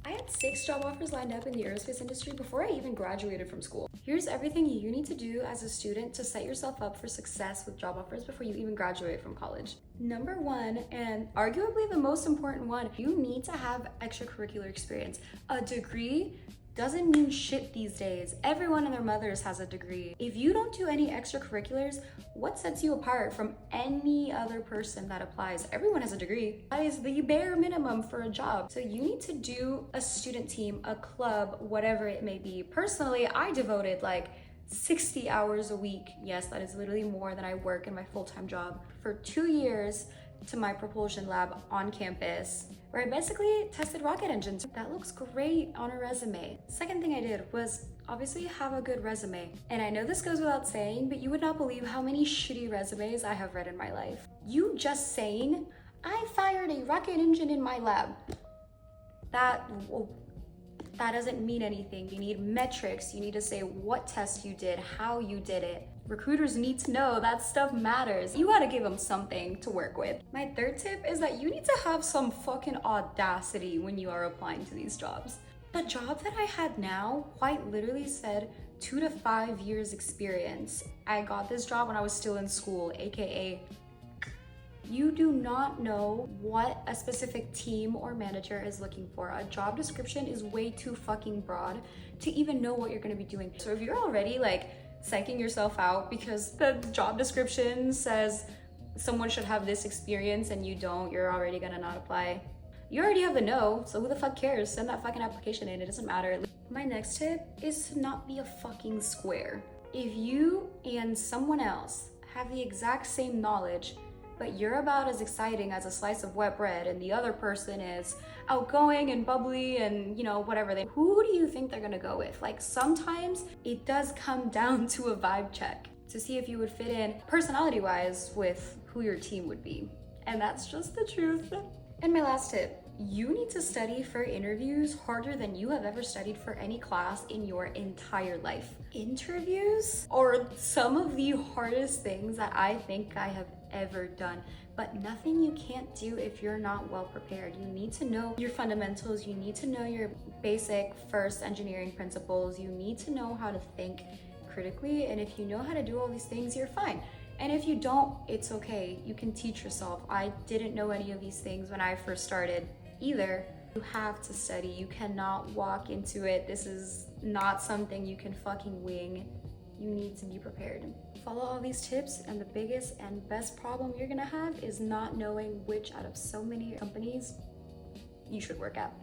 I had 6 job offers lined up in the aerospace industry before I even graduated from school. Here's everything you need to do as a student to set yourself up for success with job offers before you even graduate from college. Number 1, and arguably the most important one, you need to have extracurricular experience. A degree doesn't mean shit these days. Everyone and their mothers has a degree. If you don't do any extracurriculars, what sets you apart from any other person that applies? Everyone has a degree. That is the bare minimum for a job. So you need to do a student team, a club, whatever it may be. Personally, I devoted like 60 hours a week. Yes, that is literally more than I work in my full-time job for 2 years to my propulsion lab on campus, where I basically tested rocket engines. That looks great on a resume. Second thing I did was obviously have a good resume. And I know this goes without saying, but you would not believe how many shitty resumes I have read in my life. You just saying, I fired a rocket engine in my lab. That doesn't mean anything. You need metrics. You need to say what test you did, how you did it. Recruiters need to know that stuff matters. You gotta give them something to work with. My third tip is that you need to have some fucking audacity when you are applying to these jobs. The job that I had now quite literally said 2 to 5 years experience. I got this job when I was still in school, AKA you do not know what a specific team or manager is looking for. A job description is way too fucking broad to even know what you're gonna be doing. So if you're already like psyching yourself out because the job description says someone should have this experience and you don't, you're already gonna not apply. You already have the no, so who the fuck cares? Send that fucking application in, it doesn't matter. My next tip is to not be a fucking square. If you and someone else have the exact same knowledge, but you're about as exciting as a slice of wet bread and the other person is outgoing and bubbly and whatever, who do you think they're gonna go with? Like sometimes it does come down to a vibe check to see if you would fit in personality wise with who your team would be. And that's just the truth. And my last tip, you need to study for interviews harder than you have ever studied for any class in your entire life. Interviews are some of the hardest things that I think I have ever done, but nothing you can't do if you're not well prepared. You need to know your fundamentals, you need to know your basic first engineering principles, you need to know how to think critically, and if you know how to do all these things, you're fine. And if you don't, it's okay. You can teach yourself. I didn't know any of these things when I first started either. You have to study. You cannot walk into it. This is not something you can fucking wing. You need to be prepared. Follow all these tips, and the biggest and best problem you're gonna have is not knowing which out of so many companies you should work at.